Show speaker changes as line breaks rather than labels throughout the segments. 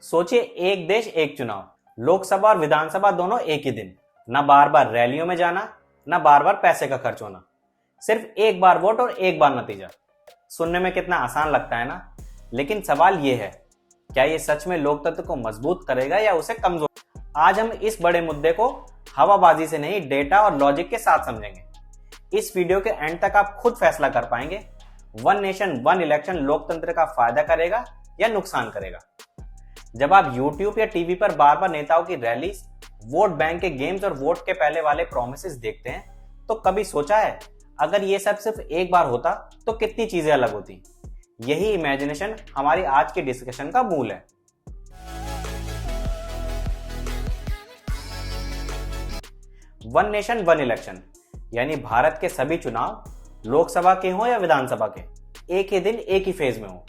सोचिए, एक देश एक चुनाव, लोकसभा और विधानसभा दोनों एक ही दिन। ना बार बार रैलियों में जाना, ना बार बार पैसे का खर्च होना, सिर्फ एक बार वोट और एक बार नतीजा। सुनने में कितना आसान लगता है ना, लेकिन सवाल ये है, क्या ये सच में लोकतंत्र को मजबूत करेगा या उसे कमजोर? आज हम इस बड़े मुद्दे को हवाबाजी से नहीं, डेटा और लॉजिक के साथ समझेंगे। इस वीडियो के एंड तक आप खुद फैसला कर पाएंगे, वन नेशन वन इलेक्शन लोकतंत्र का फायदा करेगा या नुकसान करेगा। जब आप YouTube या टीवी पर बार बार नेताओं की रैलीज, वोट बैंक के गेम्स और वोट के पहले वाले प्रोमिसेस देखते हैं, तो कभी सोचा है अगर ये सब सिर्फ एक बार होता तो कितनी चीजें अलग होती? यही इमेजिनेशन हमारी आज के डिस्कशन का मूल है। वन नेशन वन इलेक्शन यानी भारत के सभी चुनाव, लोकसभा के हों या विधानसभा के, एक ही दिन एक ही फेज में हो।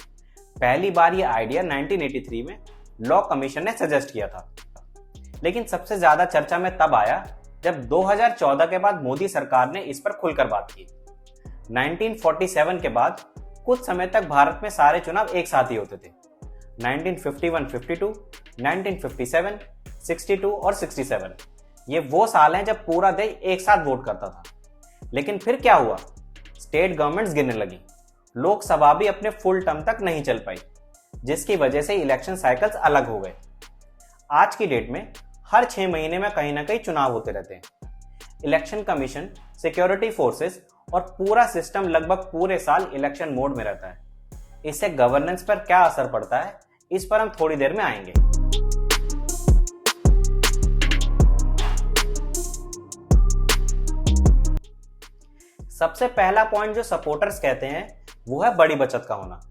पहली बार यह आइडिया 1983 में लॉ कमीशन ने सजेस्ट किया था, लेकिन सबसे ज्यादा चर्चा में तब आया जब 2014 के बाद मोदी सरकार ने इस पर खुलकर बात की। 1947 के बाद कुछ समय तक भारत में सारे चुनाव एक साथ ही होते थे। 1951-52, 1957, 62 और 67 ये वो साल हैं जब पूरा देश एक साथ वोट करता था। लेकिन फिर क्या हुआ? स्टेट गवर्नमेंट्स गिरने लगी, लोकसभा भी अपने फुल टर्म तक नहीं चल पाई, जिसकी वजह से इलेक्शन साइकिल्स अलग हो गए। आज की डेट में हर 6 महीने में कहीं ना कहीं चुनाव होते रहते हैं। इलेक्शन कमीशन, सिक्योरिटी फोर्सेस और पूरा सिस्टम लगभग पूरे साल इलेक्शन मोड में रहता है। इससे गवर्नेंस पर क्या असर पड़ता है, इस पर हम थोड़ी देर में आएंगे। सबसे पहला पॉइंट जो सपोर्टर्स कहते हैं वो है बड़ी बचत का होना।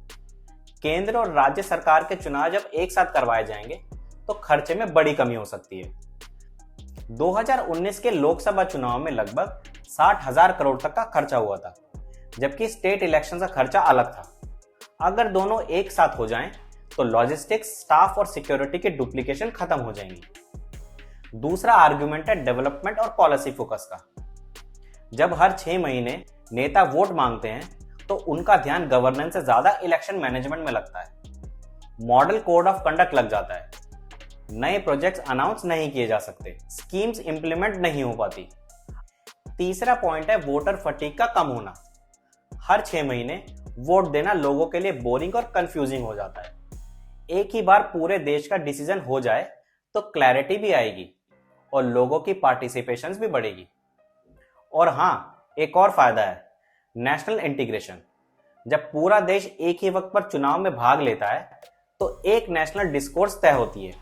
केंद्र और राज्य सरकार के चुनाव जब एक साथ करवाए जाएंगे तो खर्चे में बड़ी कमी हो सकती है। 2019 के लोकसभा चुनाव में लगभग 60,000 करोड़ तक का खर्चा हुआ था, जबकि स्टेट इलेक्शन का खर्चा अलग था। अगर दोनों एक साथ हो जाएं तो लॉजिस्टिक्स, स्टाफ और सिक्योरिटी की डुप्लीकेशन खत्म हो जाएंगी। दूसरा आर्गुमेंट है डेवलपमेंट और पॉलिसी फोकस का। जब हर 6 महीने नेता वोट मांगते हैं तो उनका ध्यान गवर्नेंस से ज्यादा इलेक्शन मैनेजमेंट में लगता है। मॉडल कोड ऑफ कंडक्ट लग जाता है, नए प्रोजेक्ट्स अनाउंस नहीं किए जा सकते, स्कीम्स इंप्लीमेंट नहीं हो पाती। तीसरा पॉइंट है वोटर फटीग का कम होना। हर 6 महीने वोट देना लोगों के लिए बोरिंग और कंफ्यूजिंग हो जाता है। एक ही बार पूरे देश का डिसीजन हो जाए तो क्लैरिटी भी आएगी और लोगों की पार्टिसिपेशन भी बढ़ेगी। और हाँ, एक और फायदा है, नेशनल इंटीग्रेशन। जब पूरा देश एक ही वक्त पर चुनाव में भाग लेता है तो एक नेशनल डिस्कोर्स तय होती है।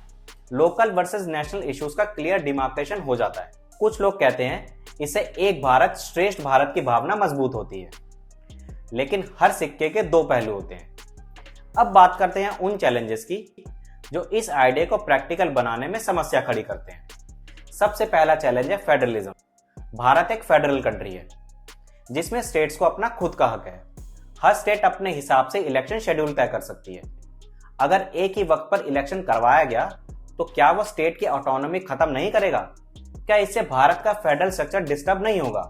लोकल वर्सेस नेशनल इश्यूज का क्लियर डिमार्केशन हो जाता है। कुछ लोग कहते हैं इससे एक भारत श्रेष्ठ भारत की भावना मजबूत होती है। लेकिन हर सिक्के के दो पहलू होते हैं। अब बात करते हैं उन चैलेंजेस की जो इस आइडिया को प्रैक्टिकल बनाने में समस्या खड़ी करते हैं। सबसे पहला चैलेंज है फेडरलिज्म। भारत एक फेडरल कंट्री है जिसमें स्टेट्स को अपना खुद का हक है। हर स्टेट अपने हिसाब से इलेक्शन शेड्यूल तय कर सकती है। अगर एक ही वक्त पर इलेक्शन करवाया गया तो क्या वो स्टेट की ऑटोनॉमी खत्म नहीं करेगा? क्या इससे भारत का फेडरल स्ट्रक्चर डिस्टर्ब नहीं होगा?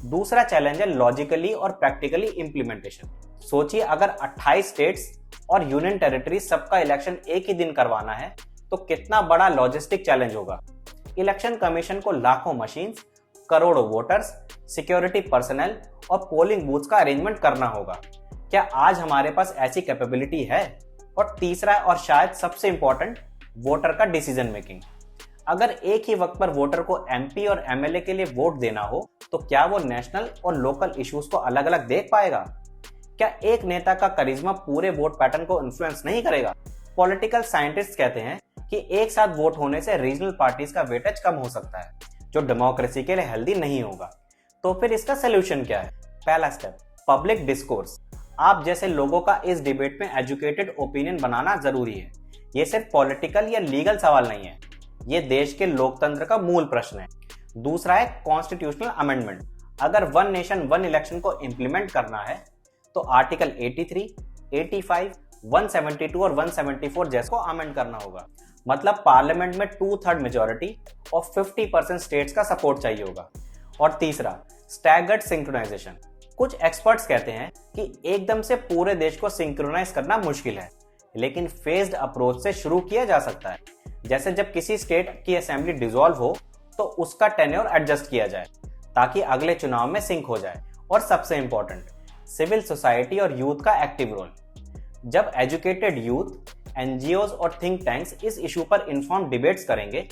दूसरा चैलेंज है लॉजिकली और प्रैक्टिकली इंप्लीमेंटेशन। सोचिए, अगर 28 स्टेट्स और यूनियन टेरिटरी सबका इलेक्शन एक ही दिन करवाना है तो कितना बड़ा लॉजिस्टिक चैलेंज होगा। इलेक्शन कमीशन को लाखों मशीन्स, करोड़ों वोटर्स, सिक्योरिटी पर्सनल और पोलिंग बूथ्स का अरेंजमेंट करना होगा। क्या आज हमारे पास ऐसी कैपेबिलिटी है? और तीसरा और शायद सबसे इंपॉर्टेंट, वोटर का डिसीजन मेकिंग। अगर एक ही वक्त पर वोटर को एमपी और एमएलए के लिए वोट देना हो तो क्या वो नेशनल और लोकल इश्यूज को अलग अलग देख पाएगा? क्या एक नेता का करिश्मा पूरे वोट पैटर्न को इन्फ्लुएंस नहीं करेगा? पॉलिटिकल साइंटिस्ट कहते हैं कि एक साथ वोट होने से रीजनल पार्टीज का वेटेज कम हो सकता है, जो डेमोक्रेसी के लिए हेल्दी नहीं होगा। तो फिर इसका सोल्यूशन क्या है? पहला स्टेप, पब्लिक डिस्कोर्स। आप जैसे लोगों का इस डिबेट में एजुकेटेड ओपिनियन बनाना जरूरी है। ये सिर्फ पॉलिटिकल या लीगल सवाल नहीं है, ये देश के लोकतंत्र का मूल प्रश्न है। दूसरा है कॉन्स्टिट्यूशनल अमेंडमेंट। अगर वन नेशन वन इलेक्शन को इंप्लीमेंट करना है तो आर्टिकल 83, 85, 172 और 174 जैसे को अमेंड करना होगा। मतलब पार्लियामेंट में 2/3 मेजोरिटी और 50% स्टेट्स का सपोर्ट चाहिए होगा। और तीसरा, स्टैगर्ड सिंक्रोनाइजेशन। कुछ एक्सपर्ट्स कहते हैं कि एकदम से पूरे देश को सिंक्रोनाइज करना मुश्किल है, लेकिन फेज्ड अप्रोच से शुरू किया जा सकता है। जैसे जब किसी स्टेट की असेंबली डिसॉल्व हो तो उसका टेन्योर एडजस्ट किया जाए ताकि अगले चुनाव में सिंक हो जाए। और सबसे इंपॉर्टेंट, सिविल सोसाइटी और यूथ का एक्टिव रोल। जब एजुकेटेड यूथ, एनजीओज और थिंक टैंक्स इस इशू पर इन्फॉर्म डिबेट्स करेंगे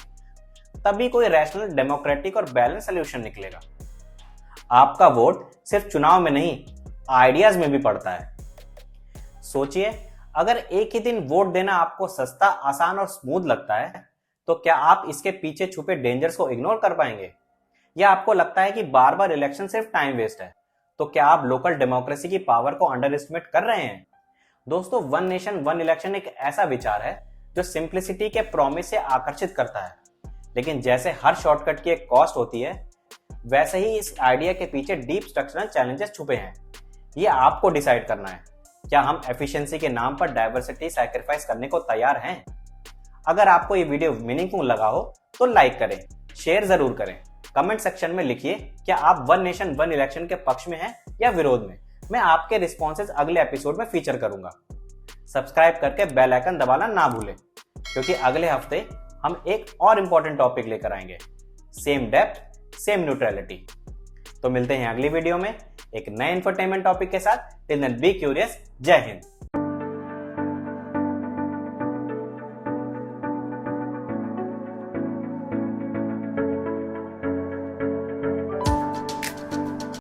तभी कोई रैशनल, डेमोक्रेटिक और बैलेंस सोल्यूशन निकलेगा। आपका वोट सिर्फ चुनाव में नहीं, आइडियाज में भी पड़ता है। सोचिए, अगर एक ही दिन वोट देना आपको सस्ता, आसान और स्मूथ लगता है तो क्या आप इसके पीछे छुपे डेंजर्स को इग्नोर कर पाएंगे? या आपको लगता है कि बार बार इलेक्शन सिर्फ टाइम वेस्ट है? तो क्या आप लोकल डेमोक्रेसी की पावर को अंडर एस्टिमेट कर रहे हैं? दोस्तों, वन नेशन वन इलेक्शन एक ऐसा विचार है जो सिंप्लिसिटी के प्रॉमिस से आकर्षित करता है, लेकिन जैसे हर शॉर्टकट की एक कॉस्ट होती है, वैसे ही इस आइडिया के पीछे डीप स्ट्रक्चरल चैलेंजेस छुपे हैं। ये आपको डिसाइड करना है, क्या हम एफिशिएंसी के नाम पर डाइवर्सिटी सैक्रिफाइस करने को तैयार हैं? अगर आपको ये वीडियो मीनिंगफुल लगा हो तो लाइक करें, शेयर जरूर करें। कमेंट सेक्शन में लिखिए क्या आप वन नेशन वन इलेक्शन के पक्ष में हैं या विरोध में। मैं आपके रिस्पॉन्सेज अगले एपिसोड में फीचर करूंगा। सब्सक्राइब करके बेल आइकन दबाना ना भूलें, क्योंकि अगले हफ्ते हम एक और इंपॉर्टेंट टॉपिक लेकर आएंगे। Same depth, same neutrality. तो मिलते हैं अगली वीडियो में एक नए इंफोटेनमेंट टॉपिक के साथ। Till then be curious. जय हिंद।